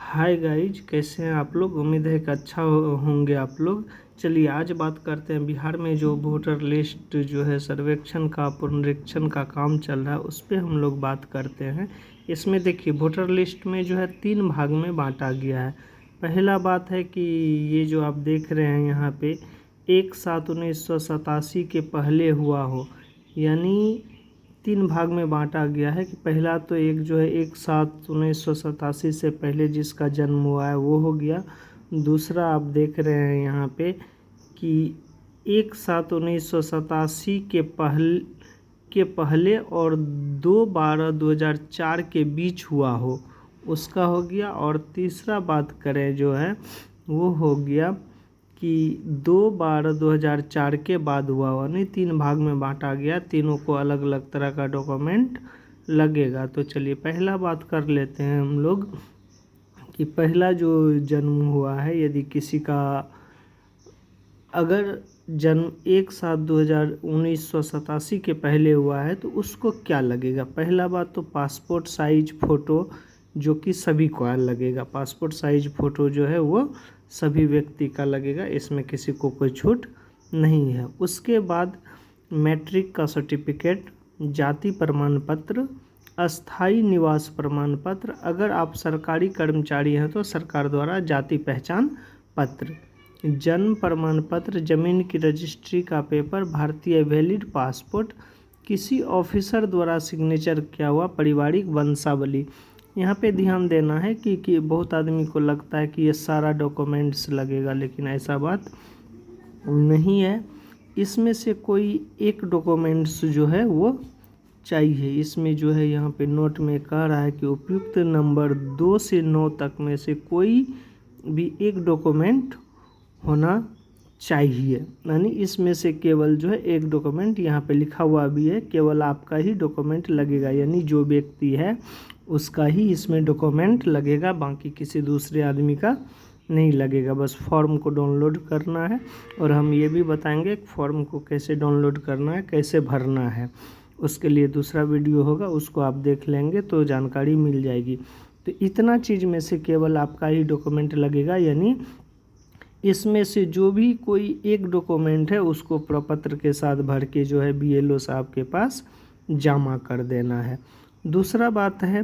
Hi guys, कैसे हैं आप लोग। उम्मीद है कि अच्छा होंगे आप लोग। चलिए आज बात करते हैं बिहार में जो वोटर लिस्ट जो है सर्वेक्षण का पुनरीक्षण का काम चल रहा है उस पर हम लोग बात करते हैं। इसमें देखिए वोटर लिस्ट में जो है 3 भाग में बांटा गया है। पहला बात है कि ये जो आप देख रहे हैं यहाँ पे 1/7/1987 के पहले हुआ हो, यानी 3 भाग में बांटा गया है कि पहला तो एक जो है 1/7/1987 से पहले जिसका जन्म हुआ है वो हो गया। दूसरा आप देख रहे हैं यहाँ पे कि 1/7/1987 के पहले और 2/12/2004 के बीच हुआ हो उसका हो गया। और तीसरा बात करें जो है वो हो गया कि 2/12/2004 के बाद हुआ हुआ। नहीं, 3 भाग में बांटा गया, तीनों को अलग अलग तरह का डॉक्यूमेंट लगेगा। तो चलिए पहला बात कर लेते हैं हम लोग कि पहला जो जन्म हुआ है, यदि किसी का अगर जन्म 1/7/1987 के पहले हुआ है तो उसको क्या लगेगा। पहला बात तो पासपोर्ट साइज फ़ोटो जो कि सभी को लगेगा। पासपोर्ट साइज फ़ोटो जो है वो सभी व्यक्ति का लगेगा, इसमें किसी को कोई छूट नहीं है। उसके बाद मैट्रिक का सर्टिफिकेट, जाति प्रमाण पत्र, अस्थाई निवास प्रमाण पत्र, अगर आप सरकारी कर्मचारी हैं तो सरकार द्वारा जाति पहचान पत्र, जन्म प्रमाण पत्र, ज़मीन की रजिस्ट्री का पेपर, भारतीय वैलिड पासपोर्ट, किसी ऑफिसर द्वारा सिग्नेचर किया हुआ पारिवारिक वंशावली। यहाँ पे ध्यान देना है कि बहुत आदमी को लगता है कि ये सारा डॉक्यूमेंट्स लगेगा, लेकिन ऐसा बात नहीं है। इसमें से कोई एक डॉक्यूमेंट्स जो है वो चाहिए। इसमें जो है यहाँ पे नोट में कह रहा है कि उपयुक्त नंबर 2 से 9 तक में से कोई भी एक डॉक्यूमेंट होना चाहिए, यानी इसमें से केवल जो है एक डॉक्यूमेंट, यहाँ पे लिखा हुआ भी है केवल आपका ही डॉक्यूमेंट लगेगा, यानी जो व्यक्ति है उसका ही इसमें डॉक्यूमेंट लगेगा, बाकी किसी दूसरे आदमी का नहीं लगेगा। बस फॉर्म को डाउनलोड करना है और हम ये भी बताएंगे फॉर्म को कैसे डाउनलोड करना है, कैसे भरना है। उसके लिए दूसरा वीडियो होगा, उसको आप देख लेंगे तो जानकारी मिल जाएगी। तो इतना चीज़ में से केवल आपका ही डॉक्यूमेंट लगेगा, यानी इसमें से जो भी कोई एक डॉक्यूमेंट है उसको प्रपत्र के साथ भर के जो है BLO साहब के पास जमा कर देना है। दूसरा बात है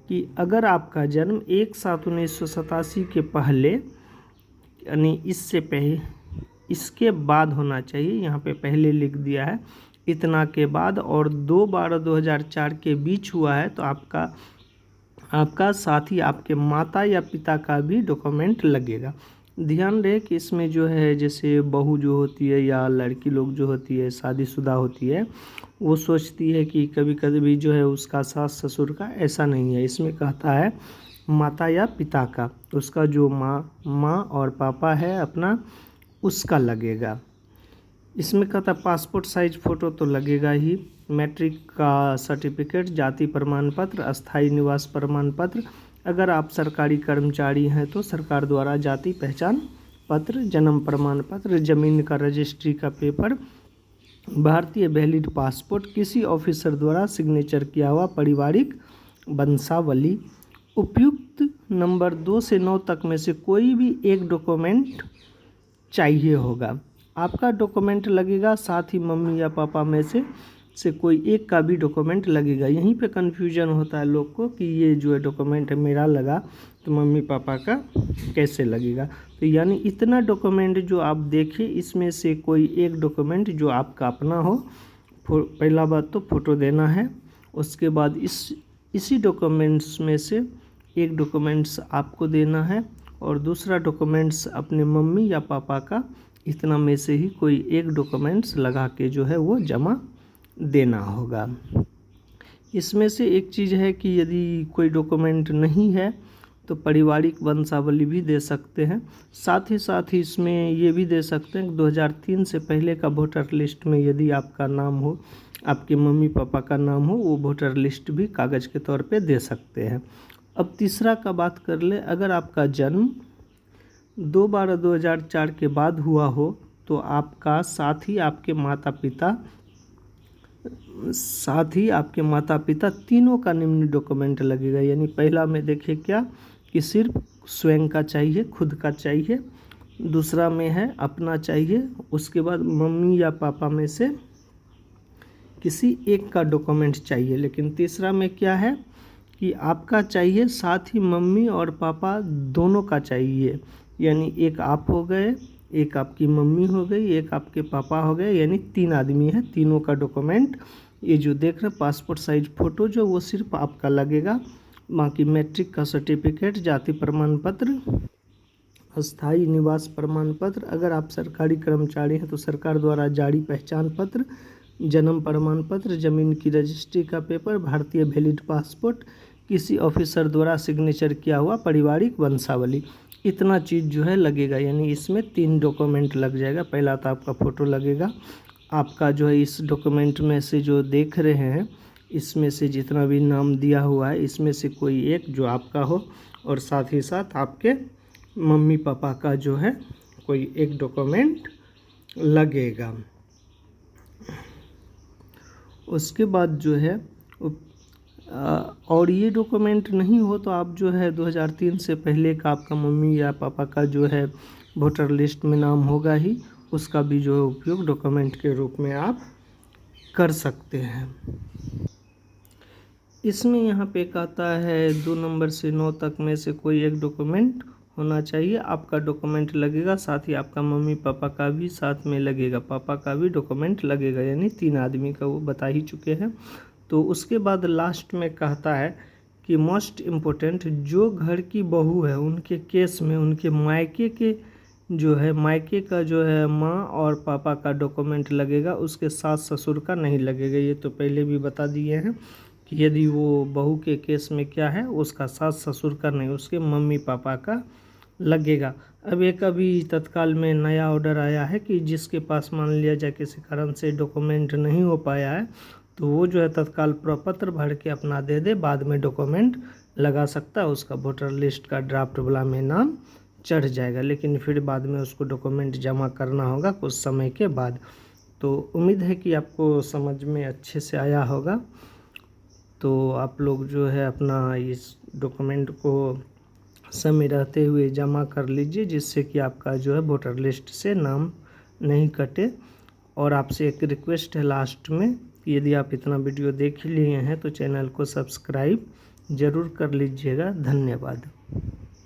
कि अगर आपका जन्म 1/7/1987 के पहले, यानी इससे पहले, इसके बाद होना चाहिए, यहाँ पे पहले लिख दिया है, इतना के बाद, और 2/12/2004 के बीच हुआ है तो आपका साथ ही आपके माता या पिता का भी डॉक्यूमेंट लगेगा। ध्यान रहे कि इसमें जो है जैसे बहू जो होती है या लड़की लोग जो होती है शादीशुदा होती है, वो सोचती है कि कभी कभी जो है उसका सास ससुर का, ऐसा नहीं है। इसमें कहता है माता या पिता का, उसका जो माँ और पापा है अपना, उसका लगेगा। इसमें कहता पासपोर्ट साइज फ़ोटो तो लगेगा ही, मैट्रिक का सर्टिफिकेट, जाति प्रमाण पत्र, अस्थाई निवास प्रमाण पत्र, अगर आप सरकारी कर्मचारी हैं तो सरकार द्वारा जाति पहचान पत्र, जन्म प्रमाण पत्र, ज़मीन का रजिस्ट्री का पेपर, भारतीय वैलिड पासपोर्ट, किसी ऑफिसर द्वारा सिग्नेचर किया हुआ पारिवारिक वंशावली। उपयुक्त नंबर 2 से 9 तक में से कोई भी एक डॉक्यूमेंट चाहिए होगा। आपका डॉक्यूमेंट लगेगा, साथ ही मम्मी या पापा में से कोई एक का भी डॉक्यूमेंट लगेगा। यहीं पे कन्फ्यूजन होता है लोग को कि ये जो है डॉक्यूमेंट है मेरा लगा तो मम्मी पापा का कैसे लगेगा। तो यानी इतना डॉक्यूमेंट जो आप देखें, इसमें से कोई एक डॉक्यूमेंट जो आपका अपना हो। पहला बात तो फ़ोटो देना है, उसके बाद इसी डॉक्यूमेंट्स में से एक डॉक्यूमेंट्स आपको देना है और दूसरा डॉक्यूमेंट्स अपने मम्मी या पापा का। इतना में से ही कोई एक डॉक्यूमेंट्स लगा के जो है वो जमा देना होगा। इसमें से एक चीज़ है कि यदि कोई डॉक्यूमेंट नहीं है तो पारिवारिक वंशावली भी दे सकते हैं। साथ ही इसमें ये भी दे सकते हैं कि 2003 से पहले का वोटर लिस्ट में यदि आपका नाम हो, आपके मम्मी पापा का नाम हो, वो वोटर लिस्ट भी कागज़ के तौर पे दे सकते हैं। अब तीसरा का बात कर ले, अगर आपका जन्म 2/12/2004 के बाद हुआ हो तो आपका साथ ही आपके माता पिता तीनों का निम्न डॉक्यूमेंट लगेगा। यानी पहला में देखिए क्या कि सिर्फ स्वयं का चाहिए, खुद का चाहिए। दूसरा में है अपना चाहिए। उसके बाद मम्मी या पापा में से किसी एक का डॉक्यूमेंट चाहिए। लेकिन तीसरा में क्या है कि आपका चाहिए, साथ ही मम्मी और पापा दोनों का चाहिए। यानी एक आप हो गए, एक आपकी मम्मी हो गई, एक आपके पापा हो गए, यानी 3 आदमी हैं, तीनों का डॉक्यूमेंट ये जो देख रहे पासपोर्ट साइज फ़ोटो जो वो सिर्फ आपका लगेगा। बाकी मैट्रिक का सर्टिफिकेट, जाति प्रमाण पत्र, अस्थाई निवास प्रमाण पत्र, अगर आप सरकारी कर्मचारी हैं तो सरकार द्वारा जारी पहचान पत्र, जन्म प्रमाण पत्र, ज़मीन की रजिस्ट्री का पेपर, भारतीय वैलिड पासपोर्ट, किसी ऑफिसर द्वारा सिग्नेचर किया हुआ पारिवारिक वंशावली, इतना चीज़ जो है लगेगा। यानी इसमें 3 डॉक्यूमेंट लग जाएगा। पहला तो आपका फ़ोटो लगेगा, आपका जो है इस डॉक्यूमेंट में से जो देख रहे हैं इसमें से जितना भी नाम दिया हुआ है इसमें से कोई एक जो आपका हो, और साथ ही साथ आपके मम्मी पापा का जो है कोई एक डॉक्यूमेंट लगेगा। उसके बाद जो है और ये डॉक्यूमेंट नहीं हो तो आप जो है 2003 से पहले का आपका मम्मी या पापा का जो है वोटर लिस्ट में नाम होगा ही, उसका भी जो है उपयोग डॉक्यूमेंट के रूप में आप कर सकते हैं। इसमें यहाँ पे कहता है 2 नंबर से 9 तक में से कोई एक डॉक्यूमेंट होना चाहिए। आपका डॉक्यूमेंट लगेगा, साथ ही आपका मम्मी पापा का भी साथ में लगेगा, पापा का भी डॉक्यूमेंट लगेगा, यानी 3 आदमी का वो बता ही चुके हैं। तो उसके बाद लास्ट में कहता है कि मोस्ट इम्पोर्टेंट, जो घर की बहू है उनके केस में उनके मायके के जो है मायके का जो है माँ और पापा का डॉक्यूमेंट लगेगा, उसके सास ससुर का नहीं लगेगा। ये तो पहले भी बता दिए हैं कि यदि वो बहू के केस में क्या है उसका सास ससुर का नहीं, उसके मम्मी पापा का लगेगा। अब एक अभी तत्काल में नया ऑर्डर आया है कि जिसके पास मान लिया जाए किसी कारण से डॉक्यूमेंट नहीं हो पाया है तो वो जो है तत्काल प्रपत्र भर के अपना दे दे, बाद में डॉक्यूमेंट लगा सकता है, उसका वोटर लिस्ट का ड्राफ्ट वाला में नाम चढ़ जाएगा। लेकिन फिर बाद में उसको डॉक्यूमेंट जमा करना होगा कुछ समय के बाद। तो उम्मीद है कि आपको समझ में अच्छे से आया होगा। तो आप लोग जो है अपना इस डॉक्यूमेंट को समय रहते हुए जमा कर लीजिए, जिससे कि आपका जो है वोटर लिस्ट से नाम नहीं कटे। और आपसे एक रिक्वेस्ट है लास्ट में, यदि आप इतना वीडियो देख लिए हैं तो चैनल को सब्सक्राइब ज़रूर कर लीजिएगा। धन्यवाद।